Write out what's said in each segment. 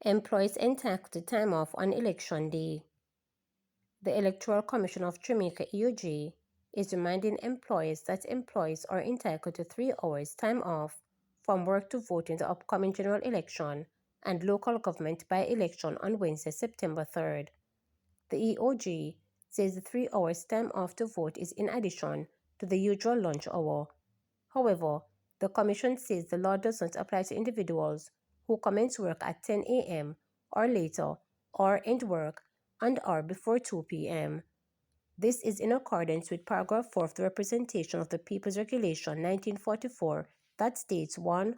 Employees entitled to time off on Election Day. The Electoral Commission of Jamaica (EOJ) is reminding employees that employees are entitled to 3 hours time off from work to vote in the upcoming general election and local government by-election on Wednesday, September 3rd. The EOJ says the 3 hours time off to vote is in addition to the usual lunch hour. However, the Commission says the law does not apply to individuals who commence work at 10 a.m. or later or end work and or before 2 p.m. This is in accordance with Paragraph 4 of the Representation of the People's Regulation 1944 that states 1.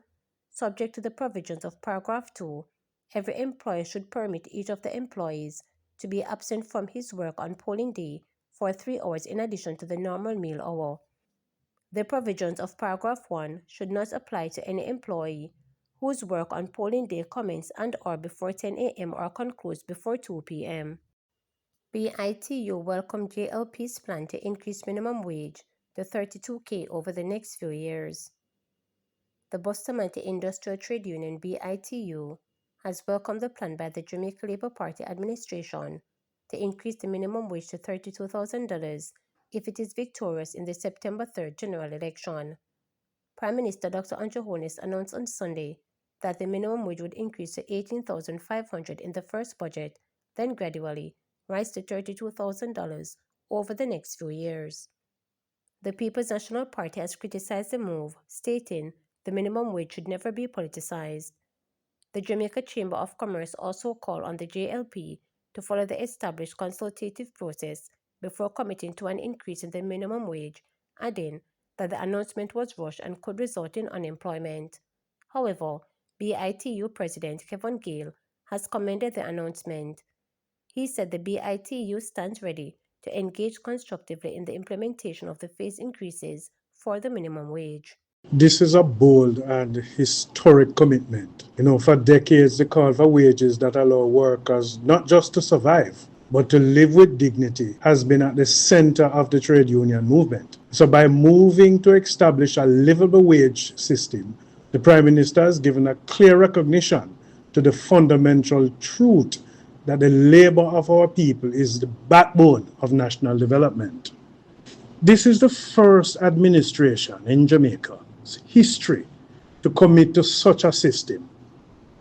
Subject to the provisions of Paragraph 2, every employer should permit each of the employees to be absent from his work on polling day for 3 hours in addition to the normal meal hour. The provisions of Paragraph 1 should not apply to any employee whose work on polling day commences and or before 10 a.m. or concludes before 2 p.m. BITU welcomed JLP's plan to increase minimum wage to $32K over the next few years. The Bustamante Industrial Trade Union BITU has welcomed the plan by the Jamaica Labour Party administration to increase the minimum wage to $32,000 if it is victorious in the September 3rd general election. Prime Minister Dr. Andrew Holness announced on Sunday that the minimum wage would increase to $18,500 in the first budget, then gradually rise to $32,000 over the next few years. The People's National Party has criticized the move, stating the minimum wage should never be politicized. The Jamaica Chamber of Commerce also called on the JLP to follow the established consultative process before committing to an increase in the minimum wage, adding that the announcement was rushed and could result in unemployment. However, BITU President Kevin Gale has commended the announcement. He said the BITU stands ready to engage constructively in the implementation of the phased increases for the minimum wage. This is a bold and historic commitment. For decades, the call for wages that allow workers not just to survive, but to live with dignity has been at the center of the trade union movement. So by moving to establish a livable wage system, the Prime Minister has given a clear recognition to the fundamental truth that the labor of our people is the backbone of national development. This is the first administration in Jamaica's history to commit to such a system.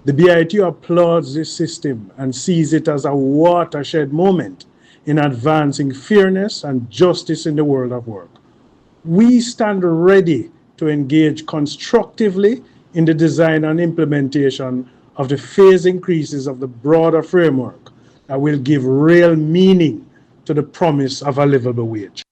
The BITU applauds this system and sees it as a watershed moment in advancing fairness and justice in the world of work. We stand ready to engage constructively in the design and implementation of the phase increases of the broader framework that will give real meaning to the promise of a livable wage.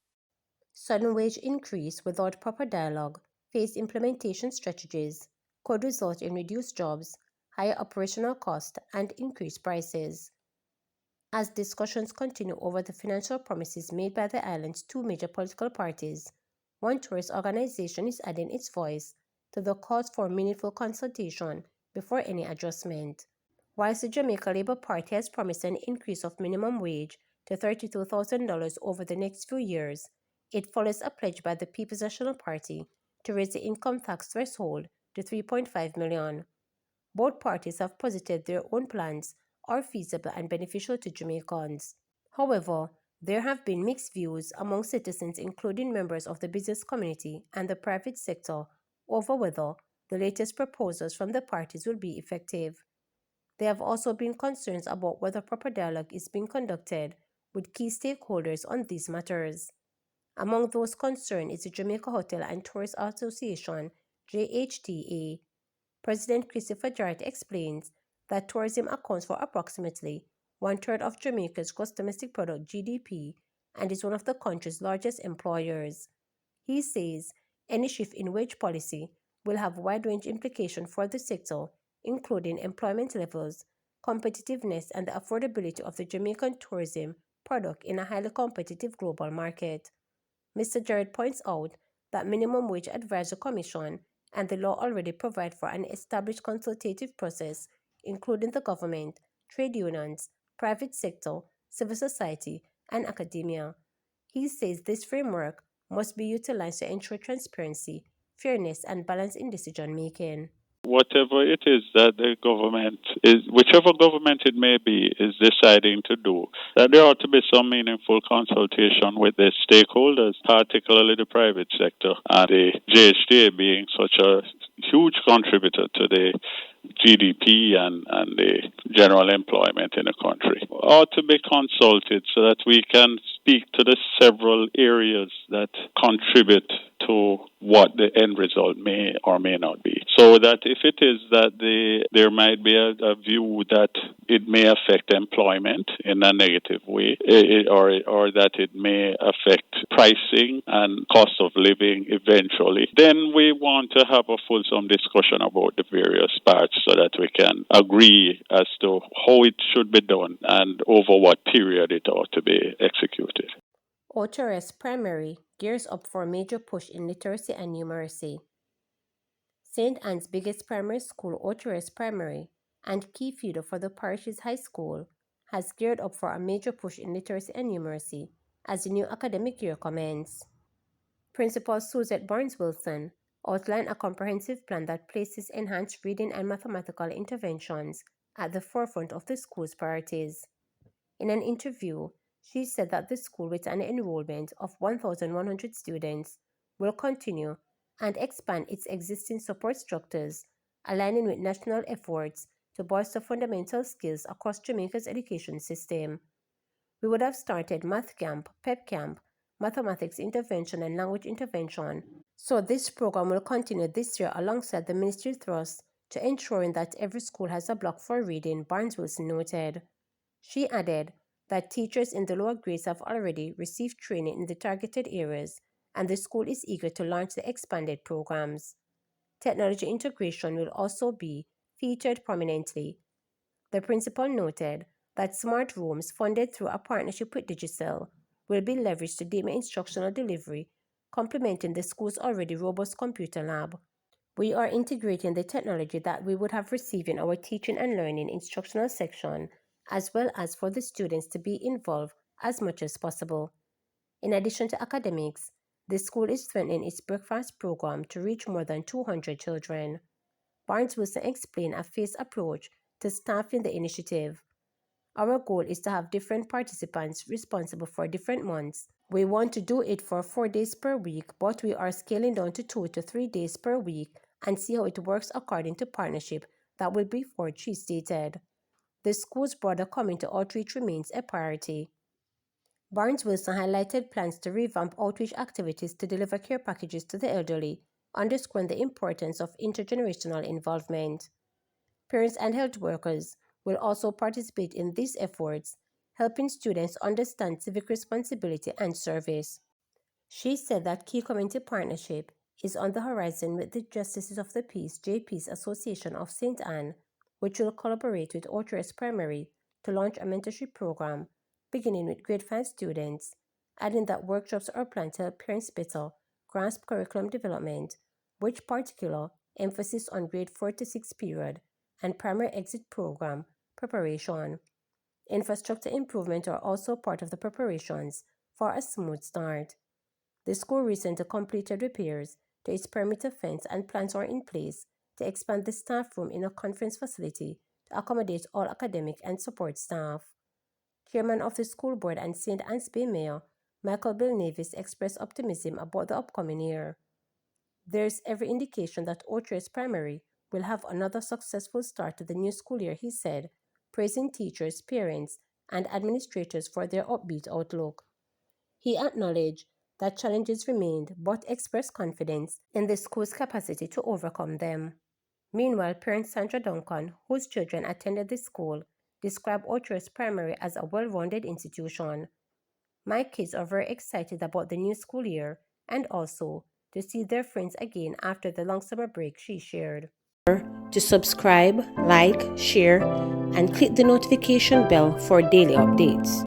Sudden wage increase without proper dialogue, phased implementation strategies could result in reduced jobs, higher operational costs, and increased prices. As discussions continue over the financial promises made by the island's two major political parties, one tourist organization is adding its voice to the calls for meaningful consultation before any adjustment. Whilst the Jamaica Labour Party has promised an increase of minimum wage to $32,000 over the next few years, it follows a pledge by the People's National Party to raise the income tax threshold to $3.5 million. Both parties have posited their own plans are feasible and beneficial to Jamaicans. However, there have been mixed views among citizens, including members of the business community and the private sector, over whether the latest proposals from the parties will be effective. There have also been concerns about whether proper dialogue is being conducted with key stakeholders on these matters. Among those concerned is the Jamaica Hotel and Tourist Association, JHTA. President Christopher Jarrett explains that tourism accounts for approximately 1/3 of Jamaica's gross domestic product (GDP) and is one of the country's largest employers. He says any shift in wage policy will have wide-range implications for the sector, including employment levels, competitiveness, and the affordability of the Jamaican tourism product in a highly competitive global market. Mr. Jarrett points out that minimum wage advisory commission and the law already provide for an established consultative process, including the government, trade unions, private sector, civil society, and academia. He says this framework must be utilized to ensure transparency, fairness, and balance in decision making. Whatever it is that the government is, whichever government it may be, is deciding to do, that there ought to be some meaningful consultation with the stakeholders, particularly the private sector, and the JHTA being such a huge contributor to the GDP and the general employment in the country, ought to be consulted so that we can speak to the several areas that contribute to what the end result may or may not be. So that if it is that there might be a view that it may affect employment in a negative way, or that it may affect pricing and cost of living eventually, then we want to have a fulsome discussion about the various parts so that we can agree as to how it should be done and over what period it ought to be executed. Oteres Primary gears up for a major push in literacy and numeracy. St. Anne's biggest primary school, Oteres Primary, and key feeder for the parish's high school, has geared up for a major push in literacy and numeracy as the new academic year commences. Principal Suzette Barnes-Wilson outlined a comprehensive plan that places enhanced reading and mathematical interventions at the forefront of the school's priorities. In an interview, she said that the school, with an enrollment of 1,100 students, will continue and expand its existing support structures, aligning with national efforts to bolster fundamental skills across Jamaica's education system. We would have started Math Camp, Pep Camp, Mathematics Intervention, and Language Intervention. So this program will continue this year alongside the ministry thrust to ensuring that every school has a block for reading, Barnes-Wilson noted. She added that teachers in the lower grades have already received training in the targeted areas, and the school is eager to launch the expanded programs. Technology integration will also be featured prominently. The principal noted that smart rooms funded through a partnership with Digicel will be leveraged to deepen instructional delivery, complementing the school's already robust computer lab. We are integrating the technology that we would have received in our teaching and learning instructional section, as well as for the students to be involved as much as possible. In addition to academics, the school is strengthening its breakfast program to reach more than 200 children. Barnes-Wilson explained a phased approach to staffing the initiative. Our goal is to have different participants responsible for different months. We want to do it for 4 days per week, but we are scaling down to 2 to 3 days per week and see how it works according to partnership that will be forged, she stated. The school's broader community outreach remains a priority. Barnes-Wilson highlighted plans to revamp outreach activities to deliver care packages to the elderly, underscoring the importance of intergenerational involvement. Parents and health workers will also participate in these efforts, helping students understand civic responsibility and service. She said that key community partnership is on the horizon with the Justices of the Peace (JPs) Association of St. Anne, which will collaborate with Oteres Primary to launch a mentorship program beginning with grade 5 students, adding that workshops are planned to help parents better grasp curriculum development, with particular emphasis on grade 4 to 6 period and primary exit program preparation. Infrastructure improvement are also part of the preparations for a smooth start. The school recently completed repairs to its perimeter fence, and plans are in place to expand the staff room in a conference facility to accommodate all academic and support staff. Chairman of the school board and St. Anne's Bay Mayor Michael Bill Navis expressed optimism about the upcoming year. There is every indication that Oteres Primary will have another successful start to the new school year, he said, praising teachers, parents, and administrators for their upbeat outlook. He acknowledged that challenges remained but expressed confidence in the school's capacity to overcome them. Meanwhile, parent Sandra Duncan, whose children attended the school, described Oteres Primary as a well-rounded institution. My kids are very excited about the new school year and also to see their friends again after the long summer break, she shared. To subscribe, like, share, and click the notification bell for daily updates.